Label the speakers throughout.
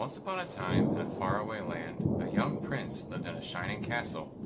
Speaker 1: Once upon a time, in a faraway land, a young prince lived in a shining castle.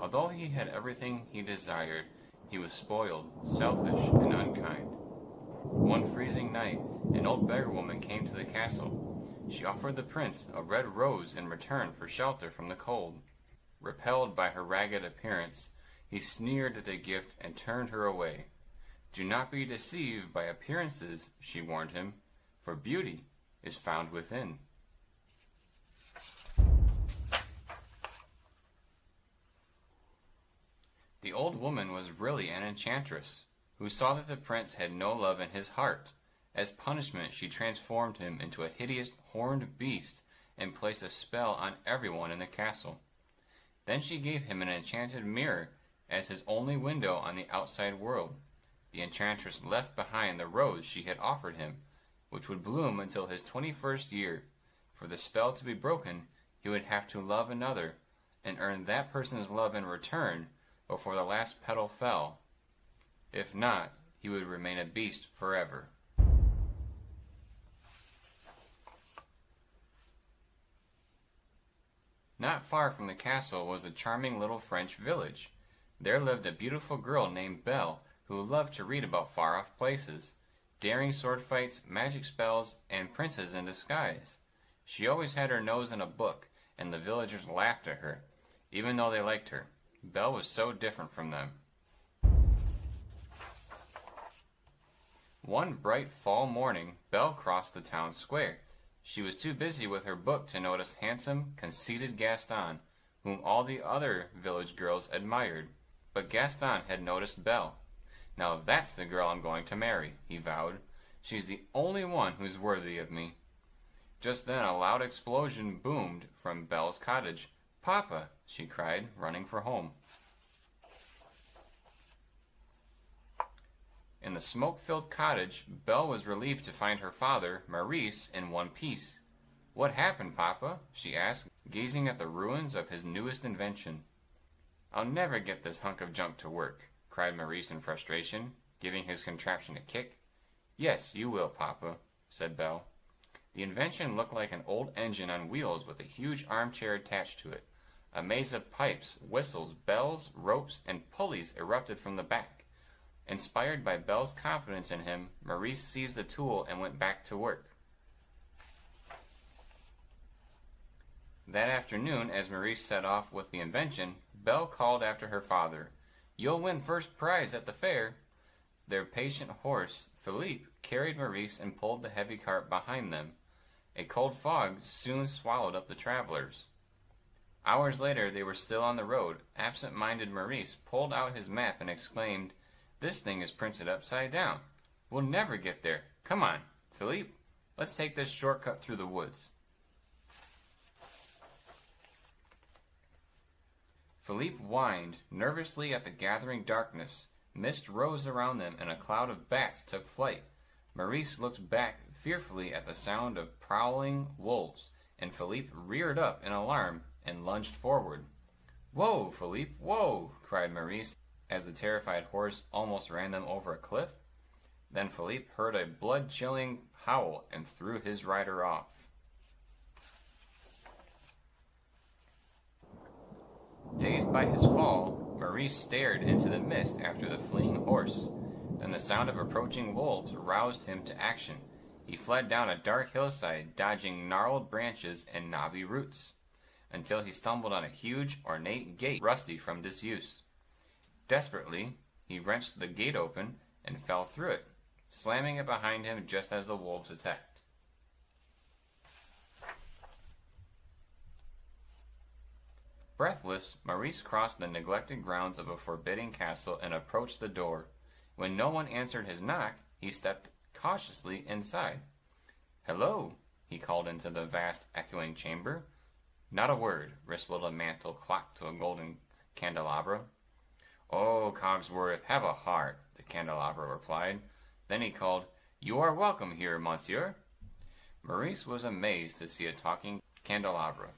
Speaker 1: Although he had everything he desired, he was spoiled, selfish, and unkind. One freezing night, an old beggar woman came to the castle. She offered the prince a red rose in return for shelter from the cold. Repelled by her ragged appearance, he sneered at the gift and turned her away. "Do not be deceived by appearances," she warned him, "for beauty is found within." The old woman was really an enchantress, who saw that the prince had no love in his heart. As punishment, she transformed him into a hideous horned beast and placed a spell on everyone in the castle. Then she gave him an enchanted mirror as his only window on the outside world. The enchantress left behind the rose she had offered him, which would bloom until his 21st year. For the spell to be broken, he would have to love another, and earn that person's love in return before the last petal fell. If not, he would remain a beast forever. Not far from the castle was a charming little French village. There lived a beautiful girl named Belle, who loved to read about far-off places, daring sword fights, magic spells, and princes in disguise. She always had her nose in a book, and the villagers laughed at her, even though they liked her. Belle was so different from them. One bright fall morning, Belle crossed the town square. She was too busy with her book to notice handsome, conceited Gaston, whom all the other village girls admired. But Gaston had noticed Belle. "Now that's the girl I'm going to marry," he vowed. "She's the only one who's worthy of me." Just then a loud explosion boomed from Belle's cottage. "Papa!" she cried, running for home. In the smoke-filled cottage, Belle was relieved to find her father, Maurice, in one piece. "What happened, Papa?" she asked, gazing at the ruins of his newest invention. "I'll never get this hunk of junk to work," cried Maurice in frustration, giving his contraption a kick. "Yes, you will, Papa," said Belle. The invention looked like an old engine on wheels with a huge armchair attached to it. A maze of pipes, whistles, bells, ropes, and pulleys erupted from the back. Inspired by Belle's confidence in him, Maurice seized the tool and went back to work. That afternoon, as Maurice set off with the invention, Belle called after her father, "You'll win first prize at the fair." Their patient horse, Philippe, carried Maurice and pulled the heavy cart behind them. A cold fog soon swallowed up the travelers. Hours later, they were still on the road. Absent-minded Maurice pulled out his map and exclaimed, "This thing is printed upside down. We'll never get there. Come on, Philippe, let's take this shortcut through the woods." Philippe whined nervously at the gathering darkness. Mist rose around them, and a cloud of bats took flight. Maurice looked back fearfully at the sound of prowling wolves, and Philippe reared up in alarm and lunged forward. "Whoa, Philippe, whoa!" cried Maurice, as the terrified horse almost ran them over a cliff. Then Philippe heard a blood-chilling howl and threw his rider off. Dazed by his fall, Maurice stared into the mist after the fleeing horse. Then the sound of approaching wolves roused him to action. He fled down a dark hillside, dodging gnarled branches and knobby roots, until he stumbled on a huge, ornate gate rusty from disuse. Desperately, he wrenched the gate open and fell through it, slamming it behind him just as the wolves attacked. Breathless, Maurice crossed the neglected grounds of a forbidding castle and approached the door. When no one answered his knock, he stepped cautiously inside. "Hello," he called into the vast, echoing chamber. "Not a word," rispled a mantle clock to a golden candelabra. "Oh, Cogsworth, have a heart," the candelabra replied. Then he called, "You are welcome here, monsieur." Maurice was amazed to see a talking candelabra.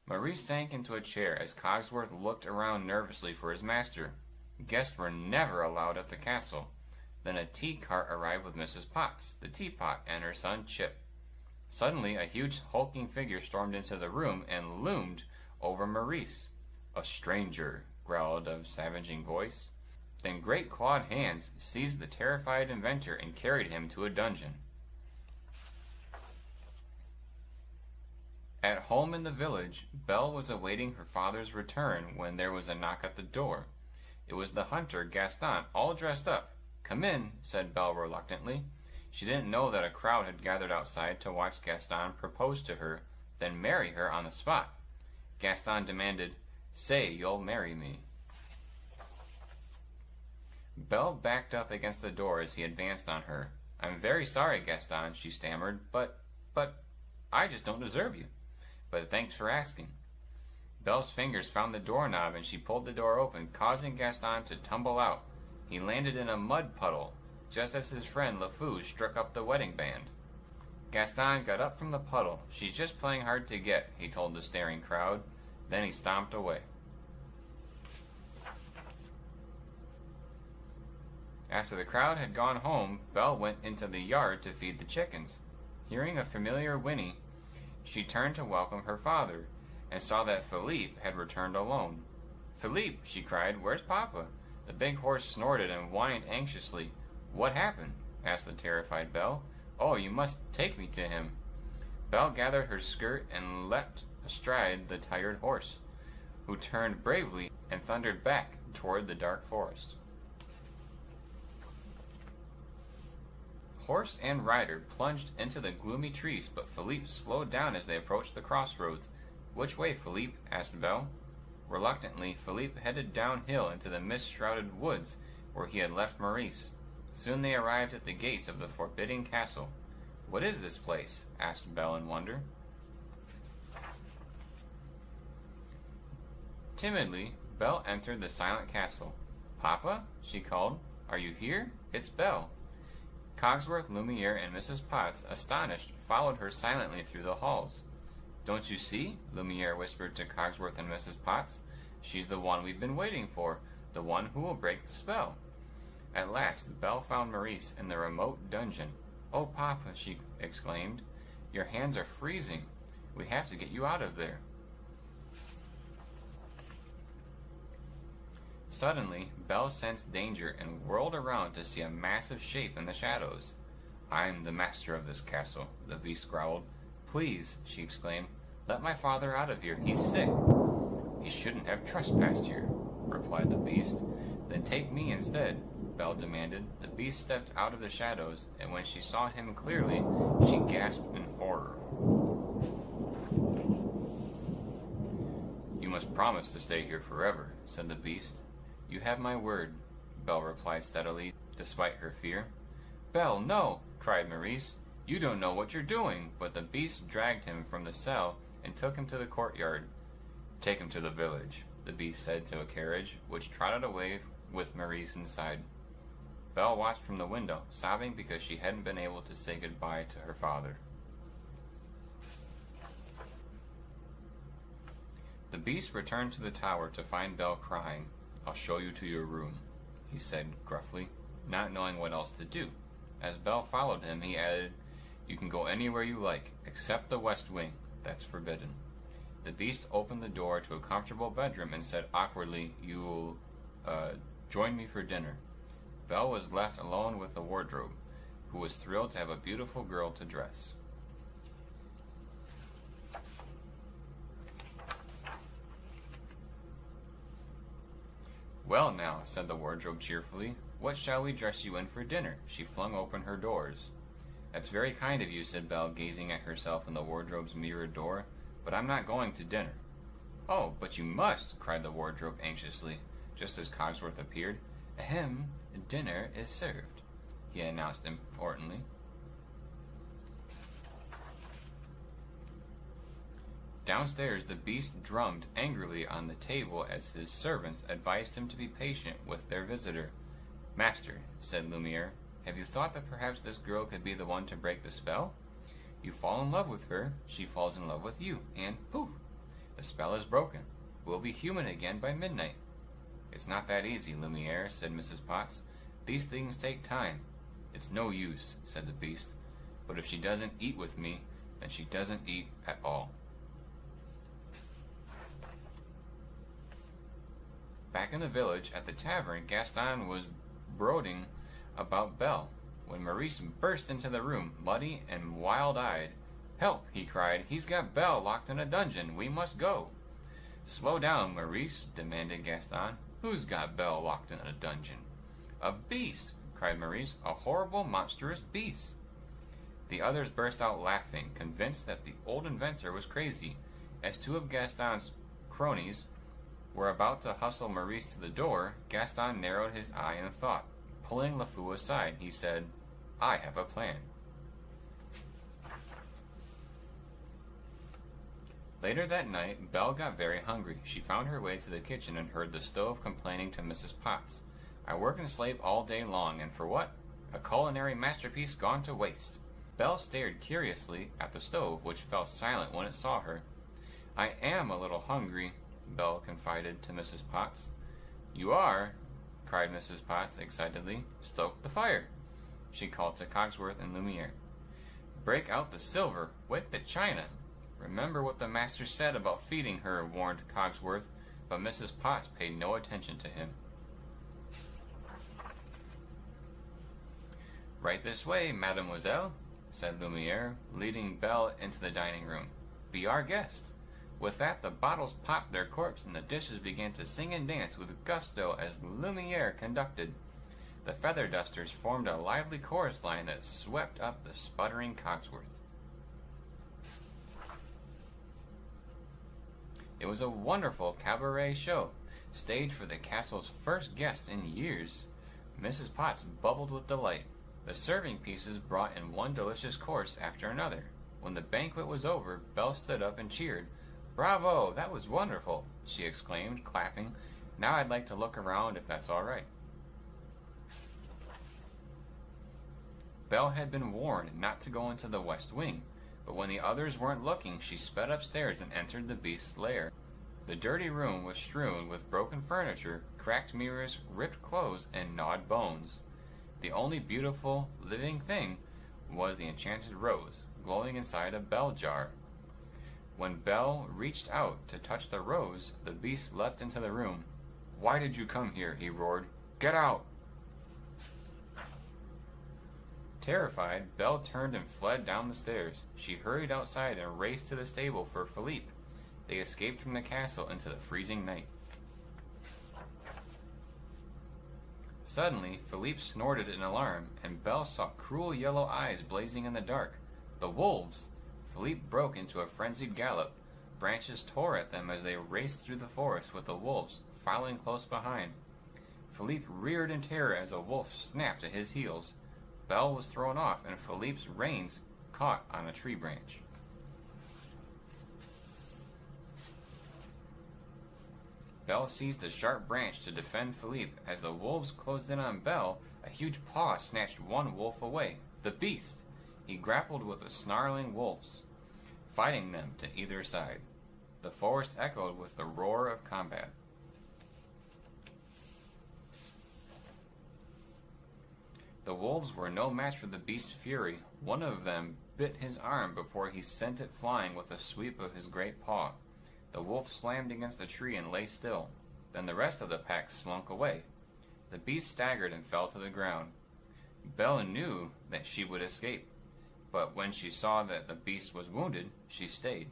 Speaker 1: Maurice sank into a chair as Cogsworth looked around nervously for his master. Guests were never allowed at the castle. Then a tea cart arrived with Mrs. Potts, the teapot, and her son Chip. Suddenly, a huge hulking figure stormed into the room and loomed over Maurice. "A stranger," growled a savaging voice. Then great clawed hands seized the terrified inventor and carried him to a dungeon. At home in the village, Belle was awaiting her father's return when there was a knock at the door. It was the hunter, Gaston, all dressed up. "Come in," said Belle reluctantly. She didn't know that a crowd had gathered outside to watch Gaston propose to her, then marry her on the spot. Gaston demanded, "Say you'll marry me." Belle backed up against the door as he advanced on her. "I'm very sorry, Gaston," she stammered, but, I just don't deserve you. But thanks for asking." Belle's fingers found the doorknob and she pulled the door open, causing Gaston to tumble out. He landed in a mud puddle, just as his friend LeFou struck up the wedding band. Gaston got up from the puddle. "She's just playing hard to get," he told the staring crowd. Then he stomped away. After the crowd had gone home, Belle went into the yard to feed the chickens. Hearing a familiar whinny, she turned to welcome her father, and saw that Philippe had returned alone. "Philippe," she cried, "where's Papa?" The big horse snorted and whined anxiously. "What happened?" asked the terrified Belle. "Oh, you must take me to him." Belle gathered her skirt and leapt astride the tired horse, who turned bravely and thundered back toward the dark forest. Horse and rider plunged into the gloomy trees, but Philippe slowed down as they approached the crossroads. "Which way, Philippe?" asked Belle. Reluctantly, Philippe headed downhill into the mist-shrouded woods where he had left Maurice. Soon they arrived at the gates of the forbidding castle. "What is this place?" asked Belle in wonder. Timidly, Belle entered the silent castle. "Papa?" she called. "Are you here? It's Belle." Cogsworth, Lumiere, and Mrs. Potts, astonished, followed her silently through the halls. "Don't you see?" Lumiere whispered to Cogsworth and Mrs. Potts. "She's the one we've been waiting for, the one who will break the spell." At last, Belle found Maurice in the remote dungeon. "Oh, Papa," she exclaimed, "your hands are freezing. We have to get you out of there." Suddenly, Belle sensed danger and whirled around to see a massive shape in the shadows. "I'm the master of this castle," the beast growled. "Please," she exclaimed, "let my father out of here. He's sick." "He shouldn't have trespassed here," replied the beast. "Then take me instead," Belle demanded. The beast stepped out of the shadows, and when she saw him clearly, she gasped in horror. "You must promise to stay here forever," said the beast. "You have my word," Belle replied steadily, despite her fear. "Belle, no!" cried Maurice. "You don't know what you're doing!" But the beast dragged him from the cell and took him to the courtyard. "Take him to the village," the beast said to a carriage, which trotted away with Maurice inside. Belle watched from the window, sobbing because she hadn't been able to say goodbye to her father. The beast returned to the tower to find Belle crying. "I'll show you to your room," he said gruffly, not knowing what else to do. As Belle followed him, he added, "You can go anywhere you like, except the west wing. That's forbidden." The beast opened the door to a comfortable bedroom and said awkwardly, "You'll, join me for dinner." Belle was left alone with the wardrobe, who was thrilled to have a beautiful girl to dress. "Well now," said the wardrobe cheerfully, "what shall we dress you in for dinner?" She flung open her doors. "That's very kind of you," said Belle, gazing at herself in the wardrobe's mirrored door, "but I'm not going to dinner." "Oh, but you must!" cried the wardrobe anxiously, just as Cogsworth appeared. "Ahem, dinner is served," he announced importantly. Downstairs, the beast drummed angrily on the table as his servants advised him to be patient with their visitor. "Master," said Lumiere, "have you thought that perhaps this girl could be the one to break the spell? You fall in love with her, she falls in love with you, and poof! The spell is broken. We'll be human again by midnight." "It's not that easy, Lumiere," said Mrs. Potts. These things take time. It's no use, said the beast. But if she doesn't eat with me, then she doesn't eat at all. Back in the village, at the tavern, Gaston was brooding about Belle, when Maurice burst into the room, muddy and wild-eyed. "Help!" he cried. "He's got Belle locked in a dungeon. We must go." "Slow down, Maurice," demanded Gaston. "Who's got Belle locked in a dungeon?" "A beast!" cried Maurice. "A horrible, monstrous beast!" The others burst out laughing, convinced that the old inventor was crazy. As two of Gaston's cronies were about to hustle Maurice to the door, Gaston narrowed his eye in thought. Pulling LeFou aside, he said, "I have a plan." Later that night, Belle got very hungry. She found her way to the kitchen and heard the stove complaining to Mrs. Potts. "I work and slave all day long, and for what? A culinary masterpiece gone to waste." Belle stared curiously at the stove, which fell silent when it saw her. "I am a little hungry," Belle confided to Mrs. Potts. "You are?" cried Mrs. Potts excitedly. "Stoke the fire," she called to Cogsworth and Lumiere. "Break out the silver, wake the china. Remember what the master said about feeding her," warned Cogsworth, but Mrs. Potts paid no attention to him. "Right this way, mademoiselle," said Lumiere, leading Belle into the dining room. "Be our guest." With that, the bottles popped their corks and the dishes began to sing and dance with gusto as Lumiere conducted. The feather dusters formed a lively chorus line that swept up the sputtering Cogsworth. It was a wonderful cabaret show, staged for the castle's first guest in years. Mrs. Potts bubbled with delight. The serving pieces brought in one delicious course after another. When the banquet was over, Belle stood up and cheered. "Bravo! That was wonderful!" she exclaimed, clapping. "Now I'd like to look around if that's all right." Belle had been warned not to go into the west wing, but when the others weren't looking, she sped upstairs and entered the beast's lair. The dirty room was strewn with broken furniture, cracked mirrors, ripped clothes, and gnawed bones. The only beautiful, living thing was the enchanted rose, glowing inside a bell jar. When Belle reached out to touch the rose, the beast leapt into the room. "Why did you come here?" he roared. "Get out!" Terrified, Belle turned and fled down the stairs. She hurried outside and raced to the stable for Philippe. They escaped from the castle into the freezing night. Suddenly, Philippe snorted in alarm, and Belle saw cruel yellow eyes blazing in the dark. The wolves! Philippe broke into a frenzied gallop. Branches tore at them as they raced through the forest with the wolves following close behind. Philippe reared in terror as a wolf snapped at his heels. Belle was thrown off, and Philippe's reins caught on a tree branch. Belle seized a sharp branch to defend Philippe. As the wolves closed in on Belle, a huge paw snatched one wolf away. The beast! He grappled with the snarling wolves, fighting them to either side. The forest echoed with the roar of combat. The wolves were no match for the beast's fury. One of them bit his arm before he sent it flying with a sweep of his great paw. The wolf slammed against a tree and lay still. Then the rest of the pack slunk away. The beast staggered and fell to the ground. Belle knew that she would escape, but when she saw that the beast was wounded, she stayed.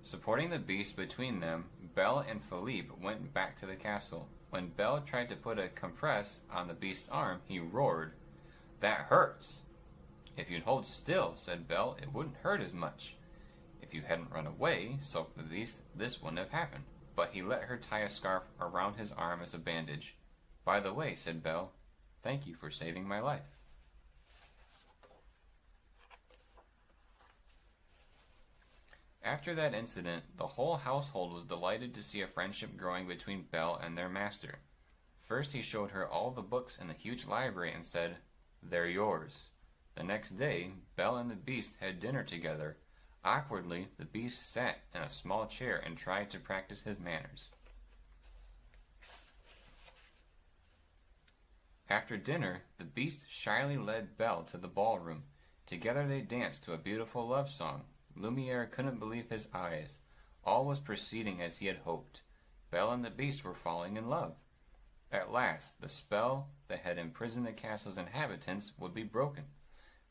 Speaker 1: Supporting the beast between them, Belle and Philippe went back to the castle. When Belle tried to put a compress on the beast's arm, he roared, "That hurts!" "If you'd hold still," said Belle, "it wouldn't hurt as much. If you hadn't run away," sulked the beast, "this wouldn't have happened." But he let her tie a scarf around his arm as a bandage. "By the way," said Belle, "thank you for saving my life." After that incident, the whole household was delighted to see a friendship growing between Belle and their master. First he showed her all the books in the huge library and said, "They're yours." The next day, Belle and the beast had dinner together. Awkwardly, the beast sat in a small chair and tried to practice his manners. After dinner, the beast shyly led Belle to the ballroom. Together they danced to a beautiful love song. Lumiere couldn't believe his eyes. All was proceeding as he had hoped. Belle and the beast were falling in love. At last, the spell that had imprisoned the castle's inhabitants would be broken.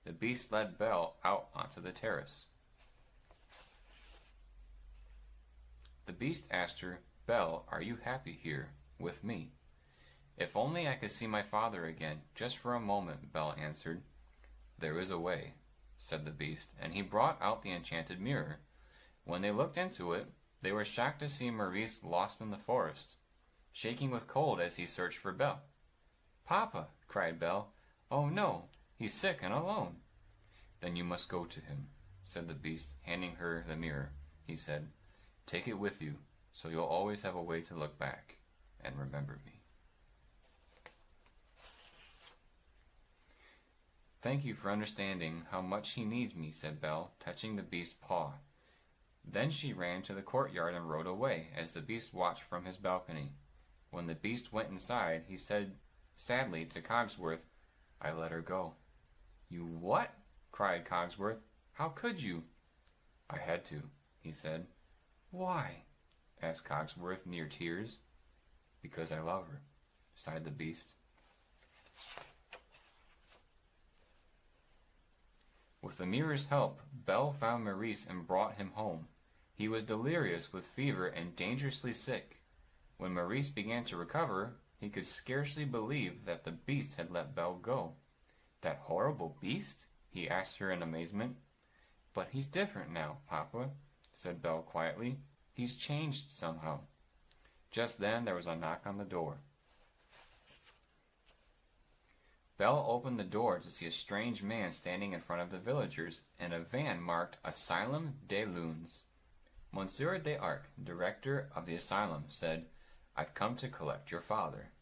Speaker 1: The beast led Belle out onto the terrace. The beast asked her, "Belle, are you happy here, with me?" "If only I could see my father again, just for a moment," Belle answered. "There is a way," said the beast, and he brought out the enchanted mirror. When they looked into it, they were shocked to see Maurice lost in the forest, shaking with cold as he searched for Belle. "Papa!" cried Belle. "Oh no, he's sick and alone." "Then you must go to him," said the beast, handing her the mirror. He said, "Take it with you, so you'll always have a way to look back and remember me." "Thank you for understanding how much he needs me," said Belle, touching the beast's paw. Then she ran to the courtyard and rode away, as the beast watched from his balcony. When the beast went inside, he said sadly to Cogsworth, "I let her go." "You what?" cried Cogsworth. "How could you?" "I had to," he said. "Why?" asked Cogsworth, near tears. "Because I love her," sighed the beast. With the mirror's help, Belle found Maurice and brought him home. He was delirious with fever and dangerously sick. When Maurice began to recover, he could scarcely believe that the beast had let Belle go. "That horrible beast?" he asked her in amazement. "But he's different now, Papa," said Belle quietly. "He's changed somehow." Just then there was a knock on the door. Belle opened the door to see a strange man standing in front of the villagers in a van marked Asylum des Louns. Monsieur D'Arc, director of the asylum, said, "I've come to collect your father."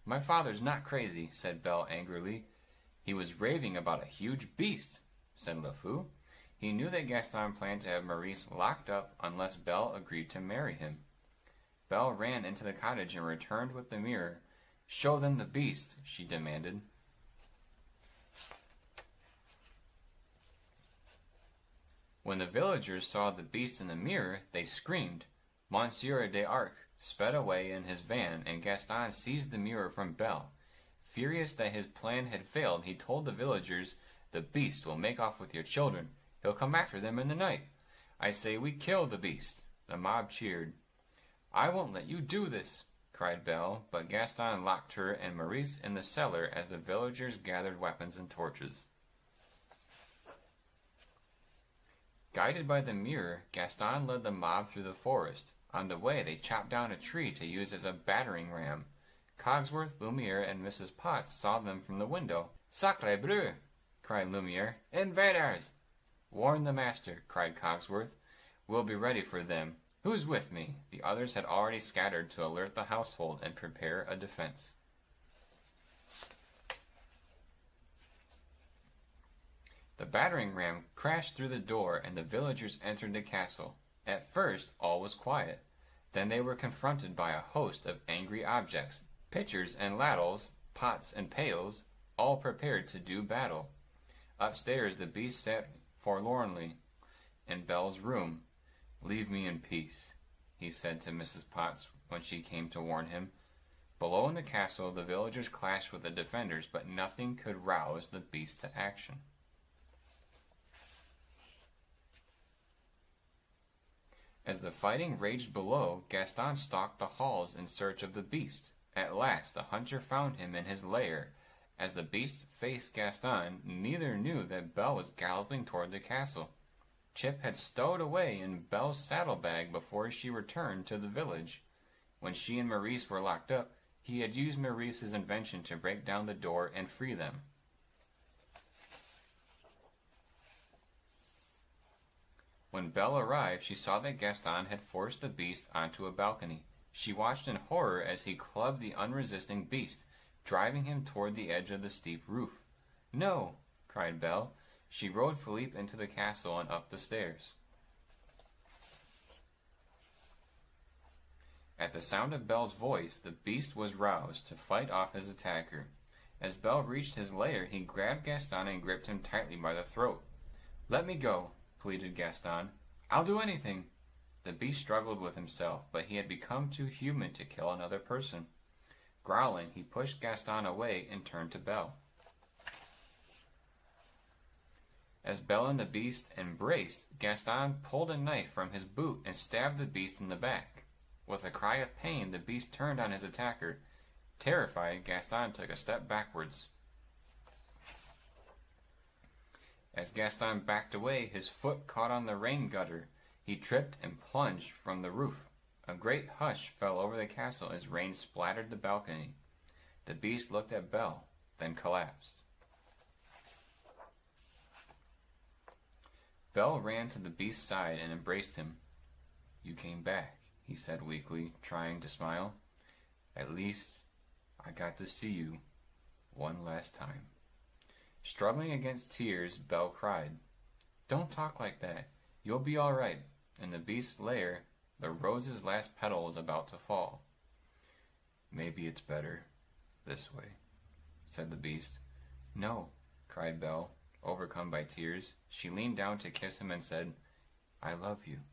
Speaker 1: "My father's not crazy," said Belle angrily. "He was raving about a huge beast," said LeFou. He knew that Gaston planned to have Maurice locked up unless Belle agreed to marry him. Belle ran into the cottage and returned with the mirror. "Show them the beast," she demanded. When the villagers saw the beast in the mirror, they screamed. Monsieur D'Arc sped away in his van, and Gaston seized the mirror from Belle. Furious that his plan had failed, he told the villagers, "The beast will make off with your children. He'll come after them in the night. I say we kill the beast." The mob cheered. "I won't let you do this," cried Belle, but Gaston locked her and Maurice in the cellar as the villagers gathered weapons and torches. Guided by the mirror, Gaston led the mob through the forest. On the way, they chopped down a tree to use as a battering ram. Cogsworth, Lumiere, and Mrs. Potts saw them from the window. "Sacre bleu!" cried Lumiere. "Invaders!" "Warn the master," cried Cogsworth. "We'll be ready for them. Who's with me?" The others had already scattered to alert the household and prepare a defense. The battering ram crashed through the door and the villagers entered the castle. At first, all was quiet. Then they were confronted by a host of angry objects, pitchers and ladles, pots and pails, all prepared to do battle. Upstairs, the beast sat forlornly in Belle's room. "Leave me in peace," he said to Mrs. Potts when she came to warn him. Below in the castle, the villagers clashed with the defenders, but nothing could rouse the beast to action. As the fighting raged below, Gaston stalked the halls in search of the beast. At last the hunter found him in his lair. As the beast faced Gaston, neither knew that Belle was galloping toward the castle. Chip had stowed away in Belle's saddlebag before she returned to the village. When she and Maurice were locked up, he had used Maurice's invention to break down the door and free them. When Belle arrived, she saw that Gaston had forced the beast onto a balcony. She watched in horror as he clubbed the unresisting beast, driving him toward the edge of the steep roof. "No!" cried Belle. She rode Philippe into the castle and up the stairs. At the sound of Belle's voice, the beast was roused to fight off his attacker. As Belle reached his lair, he grabbed Gaston and gripped him tightly by the throat. "Let me go," pleaded Gaston. "I'll do anything." The beast struggled with himself, but he had become too human to kill another person. Growling, he pushed Gaston away and turned to Belle. As Belle and the beast embraced, Gaston pulled a knife from his boot and stabbed the beast in the back. With a cry of pain, the beast turned on his attacker. Terrified, Gaston took a step backwards. As Gaston backed away, his foot caught on the rain gutter. He tripped and plunged from the roof. A great hush fell over the castle as rain splattered the balcony. The beast looked at Belle, then collapsed. Belle ran to the beast's side and embraced him. "You came back," he said weakly, trying to smile. "At least I got to see you one last time." Struggling against tears, Belle cried, "Don't talk like that. You'll be all right." In the beast's lair, the rose's last petal was about to fall. "Maybe it's better this way," said the beast. "No," cried Belle, overcome by tears. She leaned down to kiss him and said, "I love you."